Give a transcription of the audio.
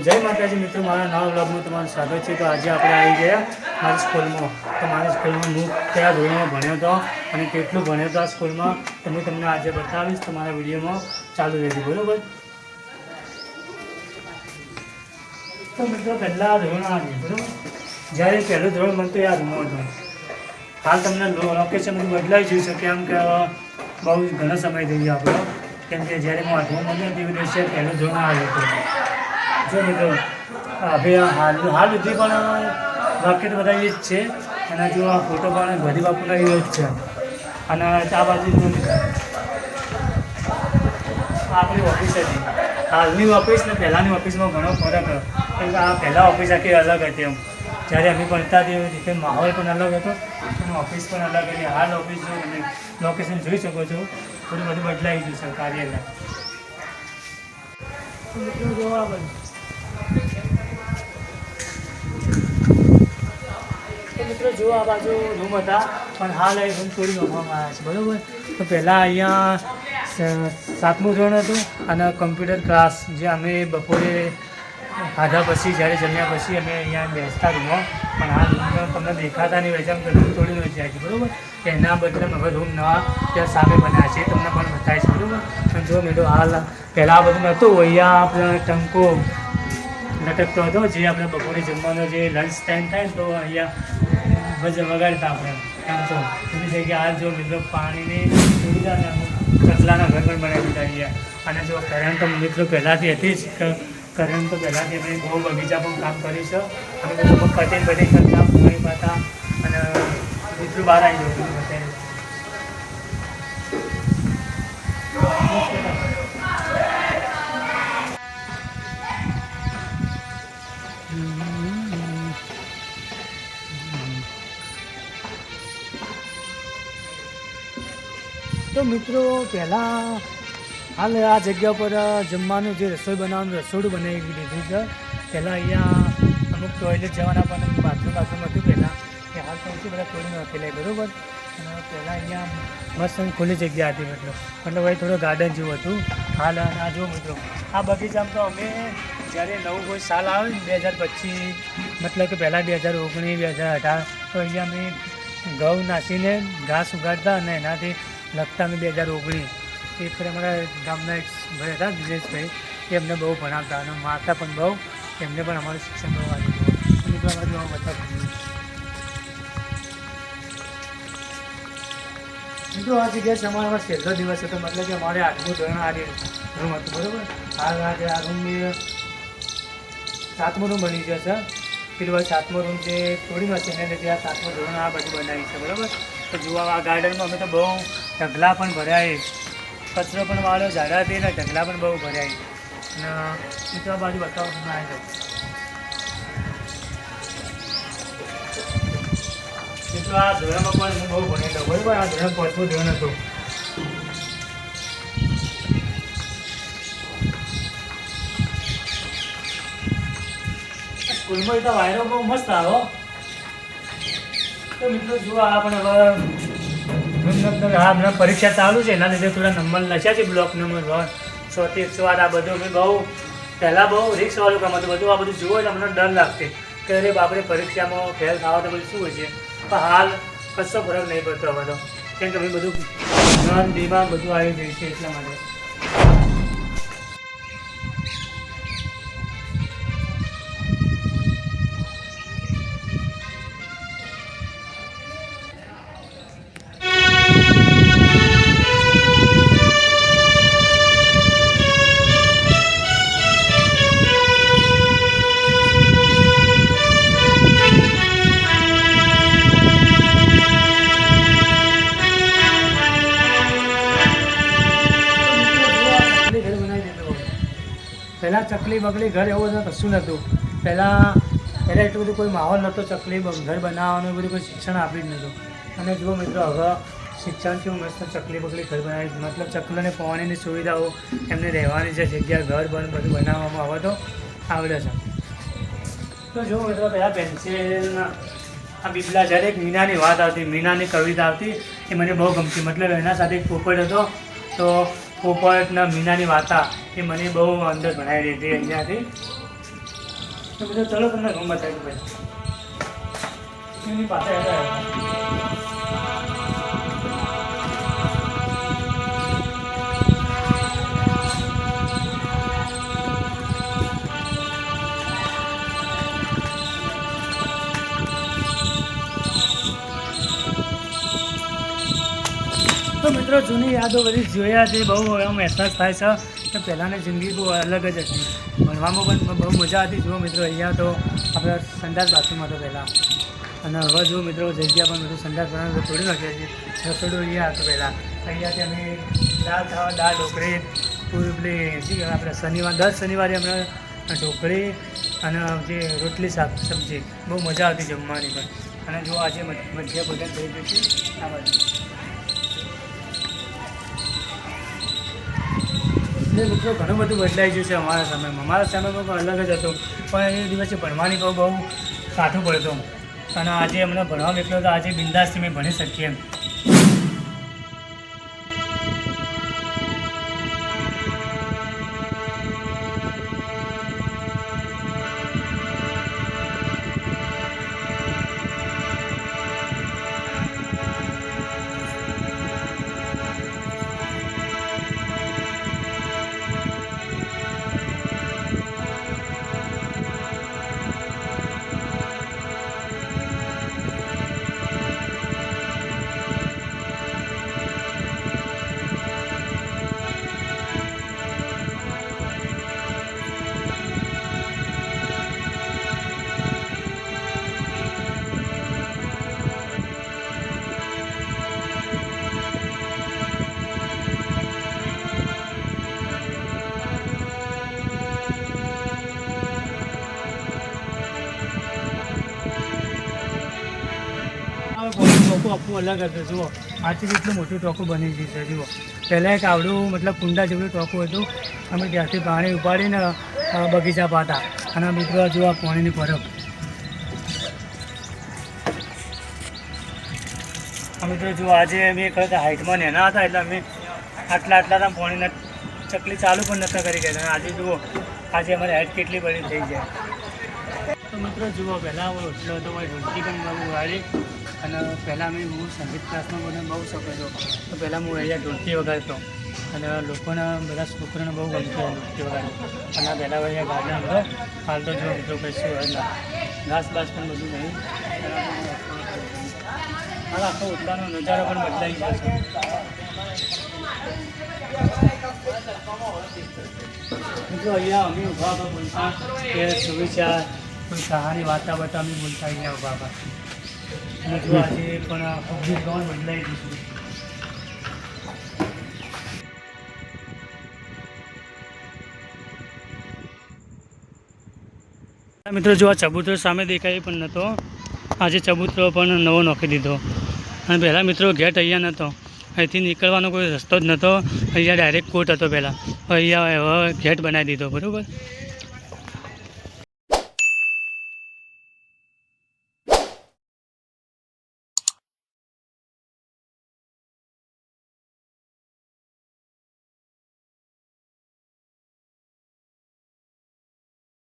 જય માતાજી મિત્રો, મારા નવા વ્લોગમાં તમારું સ્વાગત છે। તો આજે આપણે આવી ગયા મારી સ્કૂલમાં। તો મારી સ્કૂલમાં હું કયા ધોરણમાં ભણ્યો હતો અને કેટલું ભણ્યો હતો આ સ્કૂલમાં તો હું તમને આજે બતાવીશ। તમારા વિડીયોમાં ચાલુ રહેજો, બરાબર। તો મિત્રો પહેલાં ધોરણ આવ્યું, બરાબર। જ્યારે પહેલું ધોરણ બનતું આ રૂમમાં હતું। હાલ તમને લોકેશન બધું બદલાઈ ગયું છે, કેમ કે બહુ ઘણો સમય થઈ ગયો આપણો, કેમ કે જ્યારે હું આઠમું બન્યો તે દિવસે પહેલું ધોરણ આવ્યું હતું। જો મિત્રો હવે હાલ સુધી પણ વાક્ય તો બધા એ જ છે, અને જો આ ફોટો પણ બધી બાપુના એ જ છે। અને આ બાજુ આપણી ઓફિસ હતી, હાલની ઓફિસ ને પહેલાંની ઓફિસમાં ઘણો ફરક હતો, કેમ કે આ પહેલાં ઓફિસ આખી અલગ હતી એમ। જ્યારે અમે ભણતા તે રીતે માહોલ પણ અલગ હતો અને ઓફિસ પણ અલગ હતી। હાલ ઓફિસ જો તમે લોકેશન જોઈ શકો છો, થોડું બધું બદલાઈ ગયું છે કાર્યાલય। મિત્રો જોવા બધું મિત્રો જો આ બાજુ રૂમ હતા, પણ હાલ એ રૂમ તોડી નાખવામાં આવ્યા છે, બરાબર। તો પહેલાં અહીંયા 7મું ધોરણ હતું અને કમ્પ્યુટર ક્લાસ જે અમે બપોરે ખાધા પછી જ્યારે જમ્યા પછી અમે અહીંયા બેસતા રૂમમાં, પણ હાલ રૂમ તમને દેખાતા નહીં હોય છે, આમ રૂમ તોડી ન જાય છે, બરાબર। એના બદલે હવે રૂમ નવા ત્યાં સામે બન્યા છે, તમને પણ બતાવે છે, બરાબર। અને જો મેં તો હાલ પહેલાં આ બધું નહોતું, અહીંયા આપણે ટંકો લટકતો હતો, જે આપણે બપોરે જમવાનો જે લંચ ટાઈમ થાય ને તો અહીંયા વગાડતા આપણે એમ તો એની જગ્યાએ હાલ જો મિત્રો પાણીની સુવિધા અને ચકલાના ઘર પણ બનાવી દીધા અહીંયા। અને જો કરંટ તો મિત્રો પહેલાંથી હતી જ, કરંટ તો પહેલાંથી અમે બહુ બગીચા પણ કામ કરી છે, અને બધું કટિંગ કરતા પાણી પાતા અને મિત્રો બહાર આવી ગયું બતાવી। તો મિત્રો પહેલાં હાલ આ જગ્યા પર જમવાનું જે રસોઈ બનાવવાનું રસોડું બનાવી દીધું છે। પહેલાં અહીંયા અમુક ટોયલેટ જવાના પણ બાથરૂમ હતું પહેલાં, કે હાલ સૌથી બધા તોડી નાખેલા, બરાબર। અને પહેલાં અહીંયા મસ્ત ખુલ્લી જગ્યા હતી, મતલબ હવે થોડું ગાર્ડન જેવું હતું। હાલ આ જો મિત્રો આ બગીચામાં તો અમે જ્યારે નવું કોઈ સાલ આવે ને 2025 મતલબ કે પહેલાં 2019 2018 તો અહીંયા અમે ઘઉં નાસીને ઘાસ ઉગાડતા અને એનાથી લખતા અમે 2019 એ ફરી અમારા ગામના એક ભાઈ હતા દિનેશભાઈ, એ અમને બહુ ભણાવતા અને મારતા પણ બહુ, એમને પણ અમારું શિક્ષણ બહુ આવ્યું હતું। મિત્રો અમારું બહુ બતાવ્યું મિત્રો આ જગ્યાએ અમારો છેલ્લો દિવસ હતો, મતલબ કે અમારે 8મું ધોરણ આ રૂમ હતું, બરાબર। હાલ આજે આ રૂમની 7મું રૂમ બની જશે, પેલું 7મો રૂમ જે તોડી નથી એને લીધે આ 7મું ધોરણ આ બધું બનાવી છે, બરાબર। તો જોવા આ ગાર્ડનમાં અમે તો બહુ ઢગલા પણ ભર્યા, કચરો પણ વાળો ઝાડા હતી ને ઢગલા પણ બહુ ભર્યા। અને મિત્રો આ બાજુ બતાવો તમે આવી જાઓ મિત્રો, આ ધોરણમાં પણ હું બહુ ભણેલો, બરાબર। આ ધોરણ 5મું ધોરણ હતું। સ્કૂલમાં તો વાયરો બહુ મસ્ત આવ્યો। તો મિત્રો જો આપણે હવે હમણાં પરીક્ષા ચાલુ છે, એના લીધે થોડા નંબર લખ્યા છે, બ્લોક નંબર 100 થી 108 આ બધું મેં બહુ પહેલાં બહુ રિક્સવાળું કામ હતું, બધું આ બધું જુઓ એટલે અમને ડર લાગતી કે અરે બાપરે પરીક્ષામાં ફેલ થવા તો બધું શું હોય છે, પણ હાલ કશો ફરક નહીં પડતો હવે તો, કેમ કે ભાઈ બધું જ્ઞાન દિમાગ બધું આવી જાય છે એટલા માટે। પહેલાં ચકલી બકલી ઘર એવું બધું કશું નહોતું, પહેલાં એટલું બધું કોઈ માહોલ નહોતો ચકલી ઘર બનાવવાનું, એ બધું કોઈ શિક્ષણ આપી જ નહોતું। અને જુઓ મિત્રો હવે શિક્ષણ કેવું મસ્ત ચકલી બકલી ઘર બનાવી, મતલબ ચકલીને પાણીની સુવિધાઓ, એમને રહેવાની જે જગ્યા ઘર બધું બનાવવામાં આવે તો આવડે છે। તો જુઓ મિત્રો પહેલાં પેન્સિલના આ બિબલા જ્યારે એક મીનાની વાત આવતી, મીનાની કવિતા આવતી, એ મને બહુ ગમતી, મતલબ એના સાથે એક પોપટ હતો, તો પોપટના મીનાની વાર્તા એ મને બહુ અંદર ભણાવી હતી અહીંયાથી। તો મિત્રો ચલો તમને રૂમ બતાવી ભાઈ એની પાસે તો મિત્રો જૂની યાદો બધી જોયા છે બહુ એમ અહેસાસ થાય છે તો પહેલાંની જિંદગી બહુ અલગ જ હતી ભણવામાં પણ બહુ મજા હતી જુઓ મિત્રો અહીંયા તો આપણે સંડાસ બાથરૂમ હતો પહેલાં અને હવે જુઓ મિત્રો જગ્યા પણ બધું સંડાસ બનાવવાનું તોડી નાખ્યા છીએ રસોડું અહીંયા હતું પહેલાં અહીંયાથી અમે દાળ ખાવા દાળ ઢોકળી પૂરી શું કહેવાય આપણે શનિવાર દર શનિવારે અમે ઢોકળી અને જે રોટલી શાક સબ્જી બહુ મજા આવતી જમવાની પણ અને જો આજે મધ્ય ભોજન થઈ ગયું છે આ બાજુ એટલે મિત્રો ઘણું બધું બદલાઈ ગયું છે અમારા સમયમાં પણ અલગ જ હતું પણ એ દિવસે ભણવાની બહુ કાઠું પડતું અને આજે અમને ભણવા નીકળ્યો તો આજે બિંદાસથી મેં ભણી શકીએ એમ ટોકું આપવું અલગ હતું જુઓ આથી એટલું મોટું ટોકું બની ગયું છે જુઓ પહેલાં એક આવડું મતલબ કુંડા જેવડું ટોકું હતું અમે ત્યાંથી પાણી ઉપાડીને બગીચા પાતા અને મિત્રો જુઓ પાણીની પરબ અમે તો જુઓ આજે અમે ખરેખર હાઇટમાં નેના હતા એટલે અમે આટલા પાણીના ચકલી ચાલુ પણ નહોતા કરી ગયા અને આજે જુઓ આજે અમારી હાઇટ કેટલી બધી થઈ જાય તો મિત્રો જુઓ પહેલાં એટલો હતો મારી રોટલી પણ બહુ વાળી અને પહેલાં હું સંગીત ક્લાસમાં મને બહુ શોખ હતો તો પહેલાં હું અહીંયા ઢોલકી વગાડતો અને લોકોના બધા છોકરાને બહુ ગમતું ઢોલકી વગાડતો અને પહેલાં અહીંયા ગાર્ડન હતો હાલ તો જો મિત્રો કહીશું એટલે ઘાસ બાસ પણ બધું નહીં હાલ આખો ઉત્તરાનો નજારો પણ બદલાઈ ગયો છે મિત્રો અહીંયા અમે ઊભા બોલતા કે સુવિચાર કોઈ કહાની વાર્તા બતા અમે બોલતા અહીંયા ઊભા અને જો આજે પણ પબ્લિક ગ્રાઉન્ડ બદલાઈ ગયું છે મિત્રો જો આ ચબૂતરો સામે દેખાય પણ નહોતો આજે ચબૂતરો પણ નવો નોખી દીધો અને પહેલાં મિત્રો ગેટ અહીંયા નહોતો અહીંથી નીકળવાનો કોઈ રસ્તો જ નહોતો અહીંયા ડાયરેક્ટ કોર્ટ હતો પહેલાં અહીંયા હવે ગેટ બનાવી દીધો બરાબર